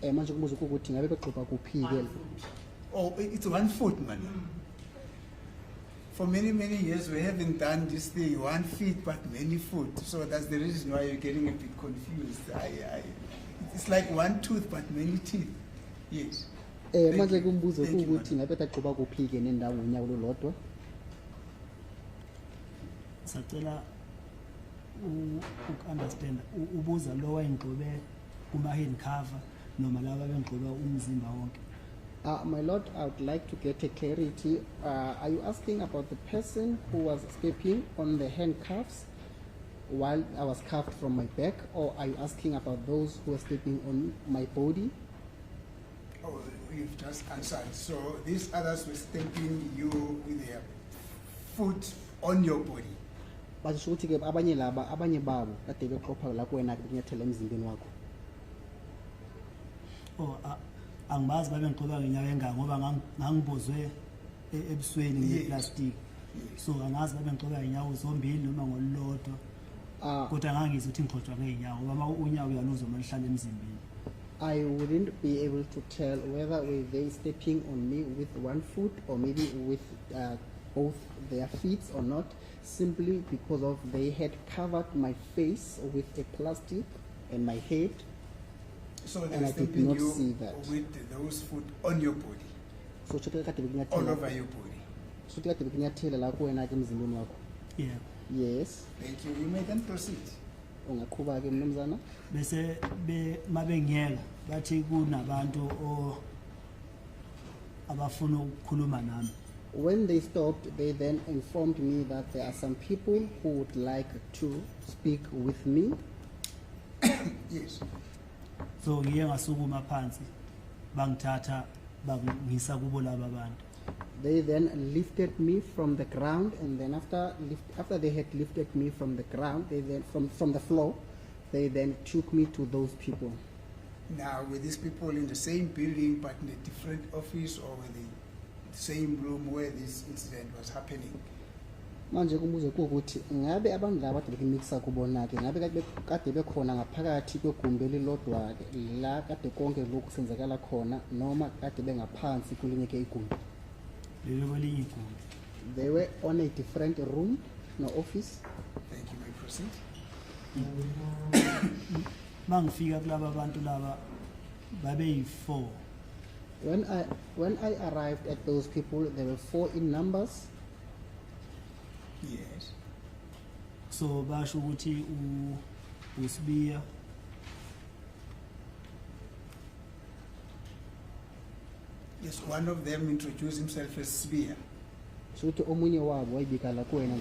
Manje kubuza ukuthi ngabe begqoba kuphi ke? Oh, it's 1 foot, man. For many, many years, we haven't done this thing, 1 feet, but many foot. So that's the reason why you're getting a bit confused. It's like 1 tooth, but many teeth. Yes. Manje kumbuzo ukuthi ngabe begqoba kuphi ke nendawo unyaka lolodwa? Sacela understand ubuza lo wayengqobe kuma hand cover noma laba bengqoba umzimba wonke. My Lord, I would like to get a clarity. Are you asking about the person who was stepping on the handcuffs while I was cuffed from my back, or are you asking about those who were stepping on my body? Oh, you've just answered. So these others were stamping you with their foot on your body. Basho ukuthi ke abanye laba abanye babo kade beqopha la kuwena kunyathela emzimbeni wakho. Oh, angibazi babengqoba ngenyawo enga ngoba ngangibozwe ebusweni ngeplastic. So angazi babengqoba ngenyawo zombili noma ngolodwa. Kodwa ngangizwe ukuthi ngixoxwa ngenyawo ngoba unyawo uyaluzwa malihlala emzimbeni. I wouldn't be able to tell whether were they stepping on me with 1 foot or maybe with both their feet or not, simply because of they had covered my face with a plastic and my head. So they And were I did stamping not you see that. with those foot on your body, So all over your body. So kade bekunyathela la kuwena ke emzimbeni wakho. Yeah. Yes. Thank you. You may then proceed. Ungaqhubeka ke mnumzana? Bese mabengiyela bathi kunabantu abafuna ukukhuluma nami. When they stopped, they then informed me that there are some people who would like to speak with me. Yes. So ngiye ngasukuma phansi bangithatha bangisa kubo laba abantu. They then lifted me from the ground, and then after they had lifted me from the ground, they then from the floor, they then took me to those people. Now, were these people in the same building but in a different office, or were they the same room where this incident was happening? Manje kumbuzo ukuthi ngabe abantu laba kade bekimixa kubona ke ngabe kade bekhona ngaphakathi kwegumbi elilodwa ke la kade konke lokhu senzakala khona noma kade bengaphansi kulinye ke igumbi? Lelo kwelinye igumbi. They were on a different room, no office. Thank you. May proceed. Mangifika kulaba abantu laba babeyi4. When I arrived at those people, there were 4 in numbers. Yes. So basho ukuthi uSibiya Yes, one of them introduced himself as Spear. So ukuthi omunye wabo wayibika la kuwena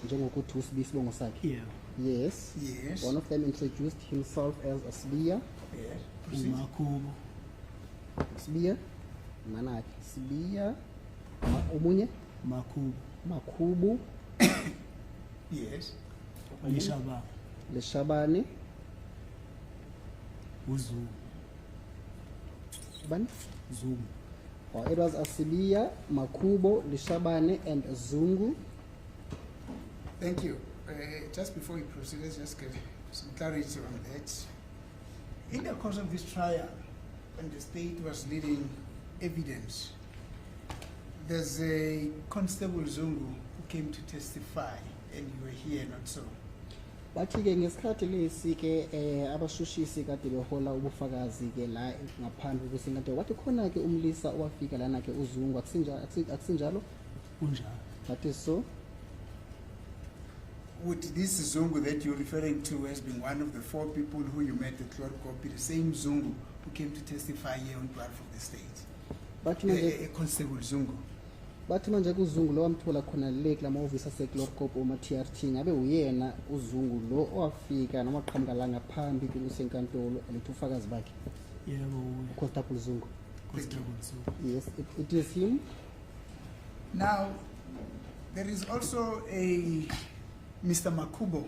njengokuthi uSibiya isibongo sakhe. yeah. Yes. Yes. One of them introduced himself as Sibiya. Yes. Proceed. uMakhubo Sibiya. Manaki. Sibiya. Omunye. Makhubu. Yes. Lishaba Leshabane. uZungu Bani? Zungu. Oh, it was Asibiya, Makubo, Lishabane, and Zungu. Thank you. Just before we proceed, let's just get some clarity on that. In the course of this trial, when the state was leading evidence, there's a Constable Zungu who came to testify, and you were here, not so. Bathi ke ngesikhathi lesi ke abashushisi kade behola ubufakazi ke la ngaphandle kusenkantolo wathi khona ke umlisa owafika lana ke uZungu akusinjalo Kunjalo. that is so. Would this Zungu that you're referring to as being one of the 4 people who you met at Clorco be the same Zungu who came to testify here on behalf of the state? Bathi manje A Constable Zungu. bathi manje kuZungu lo wamthola khona le kula mahhovisi aseClorcop oma TRT ngabe uyena uZungu lo owafika noma qhamuka la ngaphambi kusenkantolo alethe ufakazi bakhe. Yebo. Constable Zungu. Constable Zungu. Yes, it is him. Now, there is also a Mr. Makubo,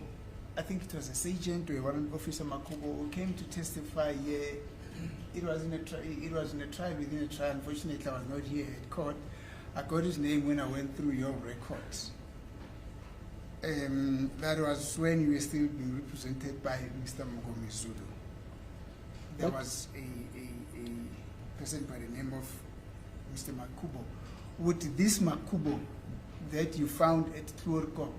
I think it was a sergeant or a warrant officer Makubo, who came to testify here. It was in a trial within a trial. Unfortunately, I was not here at court. I got his name when I went through your records. That was when you were still being represented by Mr. Mugomi Zulu. there But- was a person by the name of Mr. Makubo. Would this Makubo that you found at Tluorkop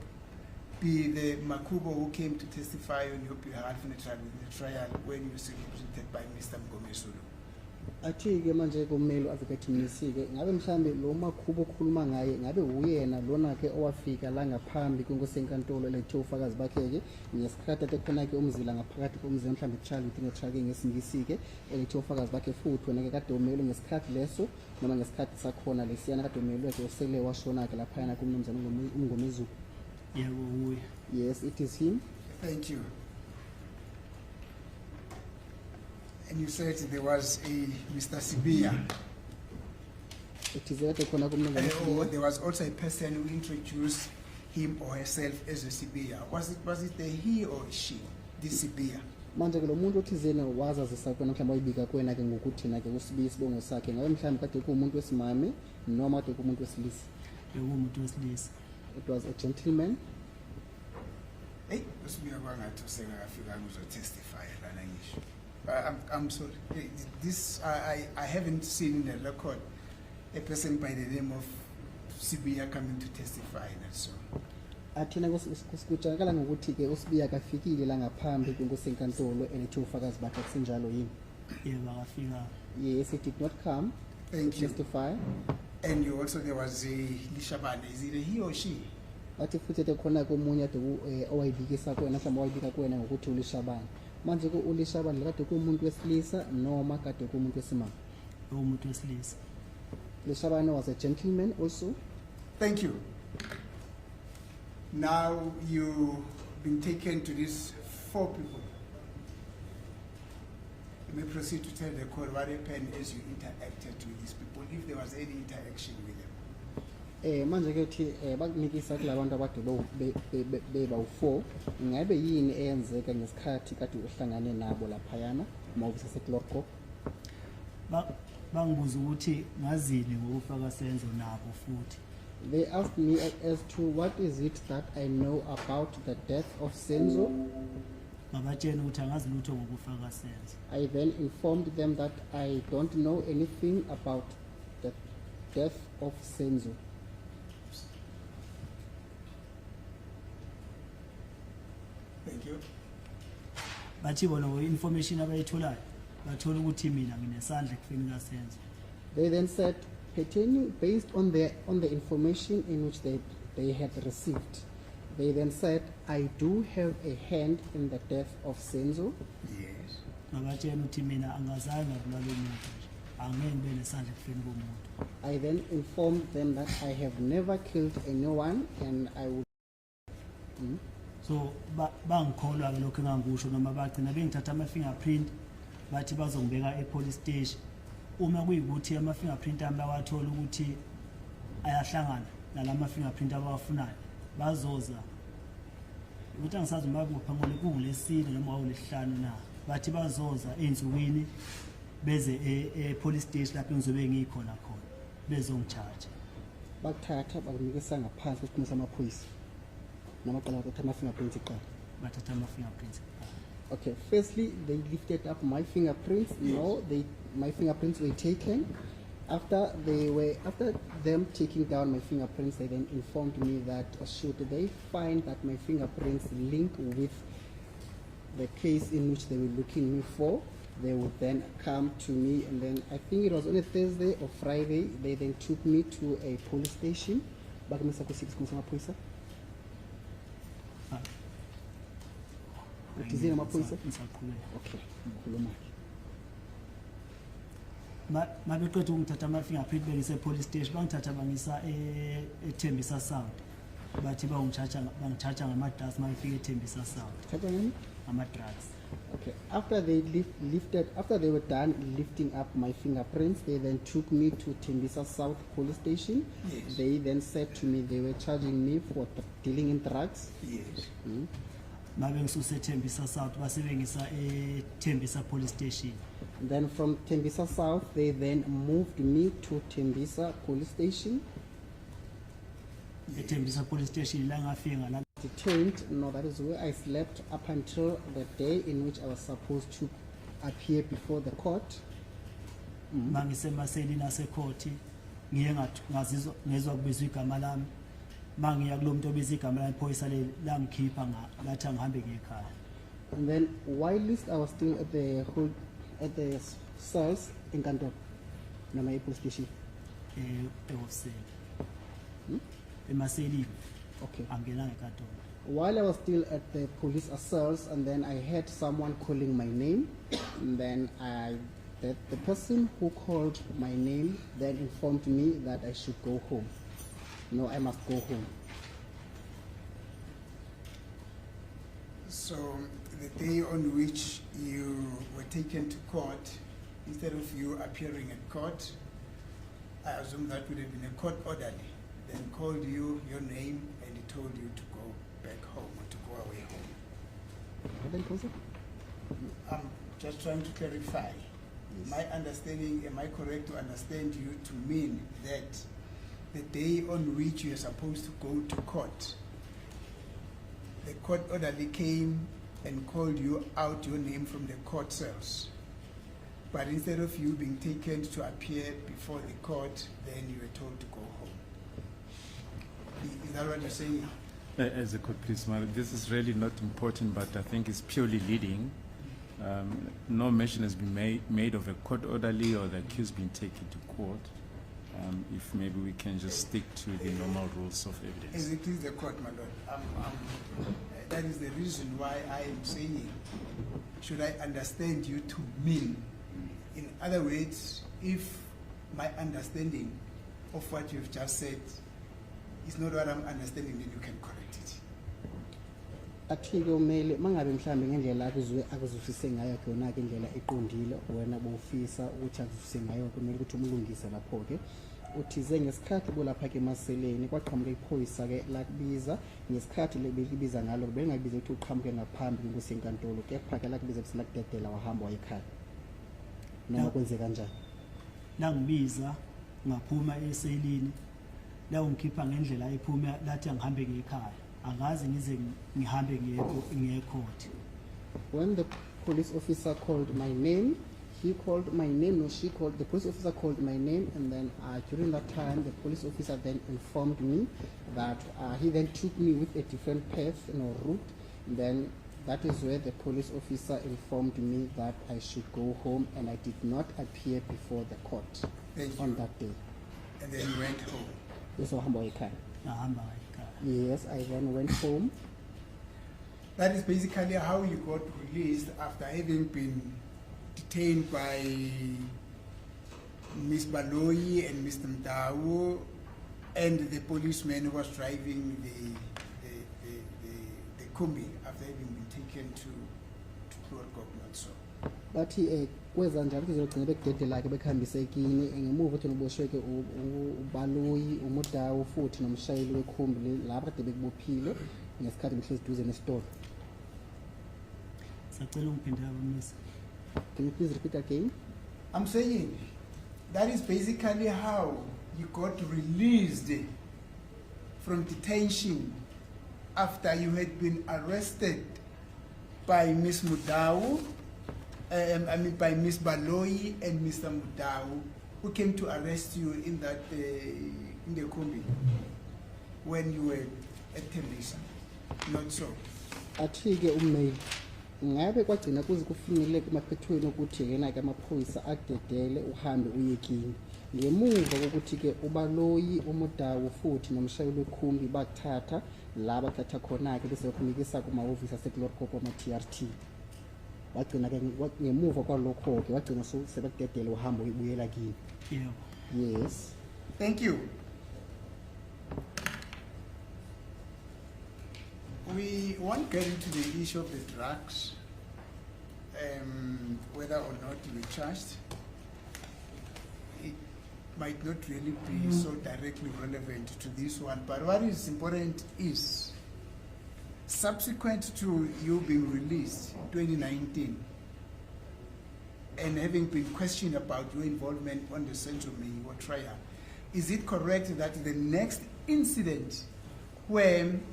be the Makubo who came to testify on your behalf in the trial when you were represented by Mr. Mgomezulu? Athi-ke manje kumele advocate Mnisi-ke ngabe mhlambe lo Makhubo okhuluma ngaye ngabe uyena lona-ke owafika la ngaphambi kwenkosi enkantolo elethe ufakazi bakhe-ke ngesikhathi ade khona-ke umzila ngaphakathi komzila mhlambe trial within a trial-ke ngesingisi-ke elethe ufakazi bakhe futhi wena-ke kade umelwe ngesikhathi leso noma ngesikhathi sakhona lesiyana kade umelwe-ke usele washona-ke laphayana kumnumzana uMngomezulu. yebo uye. Yes, it is him. Thank you. And you said there was a Mr. Sibia. It is kade khona kumnumzana Or uSibia. there was also a person who introduced him or herself as a Sibia. Was it the he or she, this Sibia? Manje-ke lo muntu othizeni wazazisa kwena mhlawumbe wayibika kwena-ke ngokuthi-na-ke uSibia isibongo sakhe ngabe mhlawumbe kade kuwumuntu wesimame noma kade kuwumuntu wesilisa. bekuwumuntu wesilisa. It was a gentleman. Hey, Sibia kwangathi usengakafika ukuzotestify lana ngisho. I'm sorry. This I haven't seen in the record a person by the name of Sibia coming to testify and so. Athina kutshalakala ngokuthi-ke uSibia kafikile la ngaphambi kwenkosi enkantolo elethe ufakazi bakhe kusenjalo yini. yebo akafika. Yes, he did not come to Thank you. testify. And you also there was a Lishabane. Is it a he or she? Bathi futhi ete khona-ke omunye ade owayibikisa kwena mhlawumbe owayibika kwena ngokuthi uLishabane. Manje-ke uLishabane kade kuwumuntu wesilisa noma kade kuwumuntu wesimame. bekuwumuntu wesilisa. Lishabane was a gentleman also. Thank you. Now you've been taken to these 4 people. You may proceed to tell the court what happened as you interacted with these people, if there was any interaction with them. Manje-ke uthi bakunikisa kulabantu abade beba u4 ngabe yini eyenzeka ngesikhathi kade uhlangane nabo laphayana uma useseTlorkop. Bangibuza ukuthi ngazini ngokufaka senzo nabo futhi. They asked me as to what is it that I know about the death of Senzo. ngabatshena ukuthi angazi lutho ngokufaka senzo. I then informed them that I don't know anything about the death of Senzo. Thank you. bathi bona information abayitholayo bathola ukuthi mina nginesandla ekufeni kasenzo. They then said, pertaining based on the information in which they had received, they then said, I do have a hand in the death of Senzo. Yes. ngabatshena ukuthi mina angazange ngabulala umuntu nje angeke ngibe nesandla ekufeni komuntu. I then informed them that I have never killed anyone and I would. So bangikholwa ke lokho engangikusho noma bagcina bengithatha ama-fingerprint bathi bazongibeka e-police station. Uma kuyikuthi ama-fingerprint ami bawathola ukuthi ayahlangana nalama-fingerprint abawafunayo bazoza ukuthi angisazi uma kupha ngole kungulesine noma wawulesihlanu na bathi bazoza ey'nsukwini beze e-police station lapho engizobe ngikhona khona bezongitshaja. Bakuthatha bakunikisa ngaphansi kwesikhumulo samaphoyisa namaqala bathatha ama-fingerprints kuqala. bathatha ama-fingerprints. Okay, firstly they lifted up my fingerprints. No, my fingerprints were taken. After them taking down my fingerprints, they then informed me that should they find that my fingerprints link with the case in which they were looking me for, they would then come to me, and then I think it was on a Thursday or Friday, they then took me to a police station. Bakumisa ku 6 kumaphoyisa. Uthizile amaphoyisa? Ngisaqhubeka. Okay, ngikhuluma. Mabeqeda ukungithatha ama-fingerprint bengise police station bangithatha bangisa eThembisa South. Bathi bangitshaja ngama-drugs mabefika eThembisa South. Thatha ngani? Ama-drugs. Okay, after they were done lifting up my fingerprints, they then took me to Tembisa South police station. Yes. They then said to me they were charging me for dealing in drugs. Yes. Mabengisuse eThembisa South basebengisa eThembisa police station. Then from Tembisa South, they then moved me to Tembisa police station. eThembisa police station la ngafika ngala Detained, no, that is where I slept up until the day in which I was supposed to appear before the court. mangisemaselini asekhoti ngiye ngezwa kubizwa igama lami mangiya kulo muntu obiza igama lami iphoyisa langikhipha lathi angihambe ngekhaya. And then whilst I was still at the cells in Kantor, noma police station. Ehofisini emaselini Okay. angena ngekatona. While I was still at the police cells, and then I heard someone calling my name, and then the person who called my name then informed me that I should go home. No, I must go home. So the day on which you were taken to court, instead of you appearing at court, I assume that would have been a court orderly, then called you your name and he told you to go back home or to go away home. Pardon, Counsel? I'm just trying to clarify. My understanding, am I correct to understand you to mean that the day on which you are supposed to go to court, the court orderly came and called you out your name from the court cells, but instead of you being taken to appear before the court, then you were told to go home? Is that what you're saying? As a court, please, Mara, this is really not important, but I think it's purely leading. No mention has been made of a court orderly or the accused being taken to court. If maybe we can just stick to the normal rules of evidence. As it is the court, my lord. That is the reason why I am saying, should I understand you to mean? In other words, if my understanding of what you've just said is not what I'm understanding, then you can correct it. Actually, kumele mangabe mhlambe ngendlela akuzufise ngayo kuyona ke indlela eqondile wena bofisa ukuthi akuzufise ngayo kumele ukuthi umlungise lapho ke uthize ngesikhathi bolapha ke emaseleni kwaqhamuka iphoyisa ke lakubiza ngesikhathi lebelibiza ngalo belingabiza ukuthi uqhamuke ngaphambi kwenkosi yenkantolo kepha ke lakubiza ukuthi lakudedela wahamba wayekhaya noma kwenze kanjani Langibiza ngaphuma eselini la ungikhipha ngendlela ephuma lathi angihambe ngekhaya angazi ngize ngihambe ngiye court. When the police officer called my name, he called my name, no, she called, the police officer called my name, and then during that time, the police officer then informed me that he then took me with a different path, route, and then that is where the police officer informed me that I should go home, and I did not appear before the court on that day. And then you went home. Yes, Ngahamba ngekhaya. yes, I then went home. That is basically how you got released after having been detained by Ms. Baloyi and Mr. Mdawu and the policeman who was driving the Kumbi after having been taken to Chlorgop, not so. Bathi kwenza njalo kuzogcina bekudedela ke bekhambisekini ngemuva ukuthi ngoboshweke uBaloyi uMdawu futhi nomshayeli wekhumbi lapha kade bekubophile ngesikhathi behlezi duze nesitolo. Sacela ungiphindela bamisa. Can you please repeat again? I'm saying that is basically how you got released from detention after you had been arrested by Ms. Mdawu, by Ms. Baloyi and Mr. Mdawu, who came to arrest you in that in the Kumbi when you were at Tembisa. Not so. Athi-ke uMail ngabe kwagcina kuze kufinyelele emaphethweni ukuthi yena ke amaphoyisa akudedele uhambe uyekini ngemuva kokuthi ke uBaloyi uMdawu futhi nomshayeli wekhumbi bathatha la bathatha khona ke bese bakunikisa kuma office aseClorgop ama-TRT wagcina ke ngemuva kwalokho ke wagcina sebekudedele uhambe uyibuyela kini. Yebo. Yes. Thank you. We won't get into the issue of the drugs, whether or not you were charged. It might not really be so directly relevant to this one, but what is important is, subsequent to you being released in 2019, and having been questioned about your involvement on the Central Meyiwa trial, is it correct that the next incident when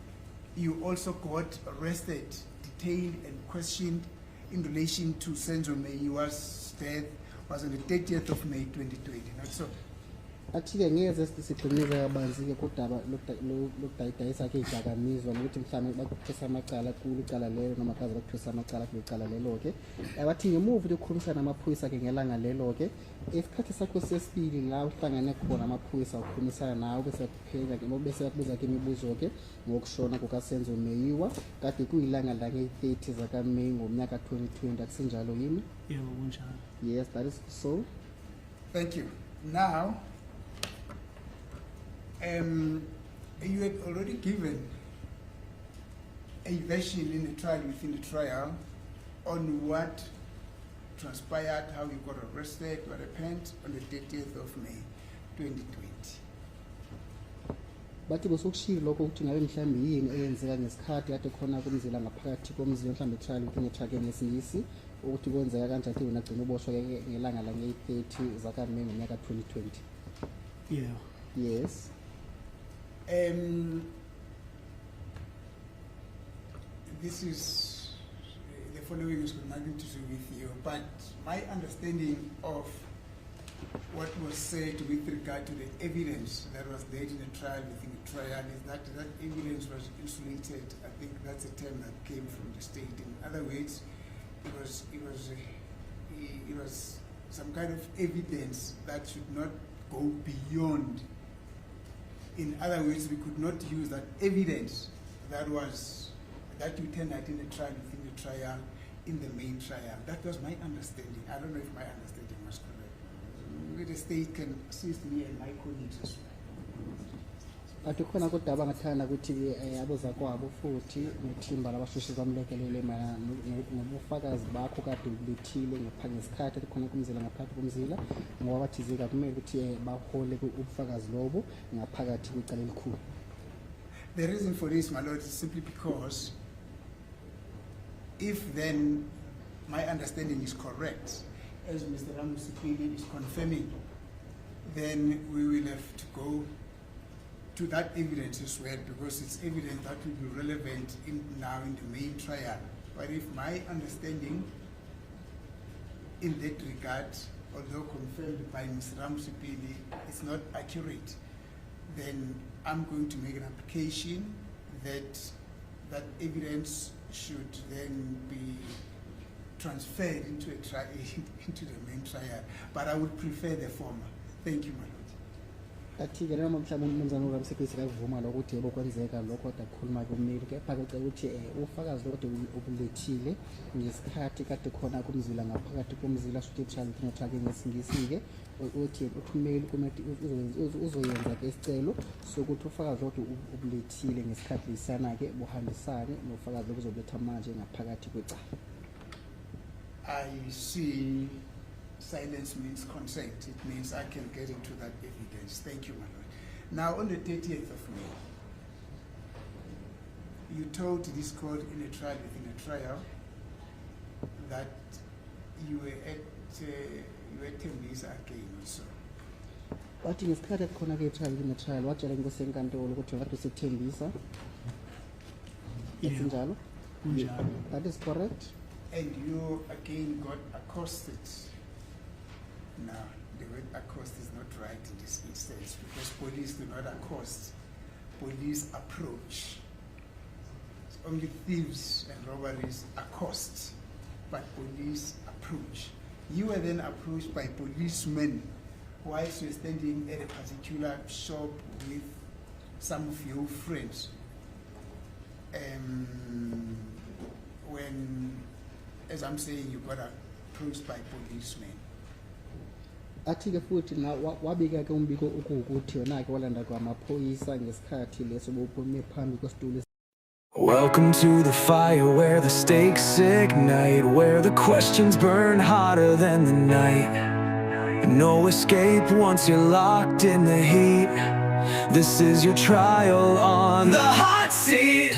you also got arrested, detained and questioned in relation to Senzo Meyiwa's death was on the 30th of May 2020, not so? athi-ke ngeze siqinise kabanzi-ke kudaba lokudayidayisa ke idakamizwa nokuthi mhlawumbe bakuthesa amacala kulu icala lelo noma kaze bakuthesa amacala kule cala lelo-ke bathi ngemuva ukukhulumisana namaphoyisa-ke ngelanga lelo-ke isikhathi sakho sesibili la uhlangane khona amaphoyisa ukukhulumisana nawe bese yakubuza-ke imibuzo-ke ngokushona kukaSenzo Meyiwa kade kuyilanga lange-30 zakaMeyi ngomnyaka 2020 akusinjalo yini? yebo kunjalo. Yes, that is so. Thank you. Now, you had already given a version in the trial, within the trial, on what transpired, how you got arrested, what happened on the 30th of May 2020. Bathi bosokushilo lokho ukuthi ngabe mhlawumbe yini eyenzeka ngesikhathi kade khona kumzila ngaphakathi komzila mhlawumbe trial within trial ngesingisi ukuthi kwenzeka kanjani ukuthi wena gcina uboshwa ngelanga lange-30 zakaMeyi ngonyaka 2020. Yeah. Yes. This is, the following is nothing to do with you, but my understanding of what was said with regard to the evidence that was laid in the trial, within the trial, is that that evidence was insulated. I think that's a term that came from the state. In other words, it was some kind of evidence that should not go beyond. In other words, we could not use that evidence that you turned out in the trial, within the trial, in the main trial. That was my understanding. I don't know if my understanding was correct. The state can assist me and my colleagues as well. Bathi khona kodwa abangathanda ukuthi abozakwabo futhi nethimba labashushizi bamlekelele ngobufakazi bakho kade ubulethile ngesikhathi khona kumzila ngaphakathi komzila ngoba bathi zika kumele ukuthi bahole ubufakazi lobo ngaphakathi kwicala elikhulu. The reason for this, my lord, is simply because if then my understanding is correct, as Mr. Ramusipili is confirming, then we will have to go to that evidence as well, because it's evidence that will be relevant now in the main trial. But if my understanding in that regard, although confirmed by Mr. Ramusipili, is not accurate, then I'm going to make an application that that evidence should then be transferred into into the main trial. But I would prefer the former. Thank you, my lord. Athi-ke noma mhlawumbe umnumzane uRamsepisi kavuma lokuthi yebo kwenzeka lokho kodwa kukhuluma kumeli kepha kucela ukuthi ufakazi lokho obulethile ngesikhathi kade khona kumzila ngaphakathi komzila shuthi trial ngesingisi-ke uthi uthumeli kumele uzoyenza-ke isicelo sokuthi ufakazi lokho obulethile ngesikhathi lisana-ke buhambisane nofakazi lokho uzobuletha manje ngaphakathi kwecala. I see silence means consent. It means I can get into that evidence. Thank you, my lord. Now, on the 30th of May, you told this court in a trial, within a trial, that you were at Tembisa again also. Bathi ngesikhathi khona-ke trial within a trial watshela inkosi yenkantolo ukuthi kade usethembisa. Kunjalo? Kunjalo. That is correct. And you again got accosted. Now, the word accost is not right in this instance, because police do not accost. Police approach. It's only thieves and robberies accost, but police approach. You were then approached by policemen whilst you were standing at a particular shop with some of your friends. When, as I'm saying, you got approached by policemen. Athi-ke futhi na wabika-ke umbiko ukuwukuthi yona-ke walanda kwamaphoyisa ngesikhathi leso bophume phambi kwesitulo. Welcome to the fire where the stakes ignite, where the questions burn hotter than the night. No escape once you're locked in the heat. This is your trial on the hot seat.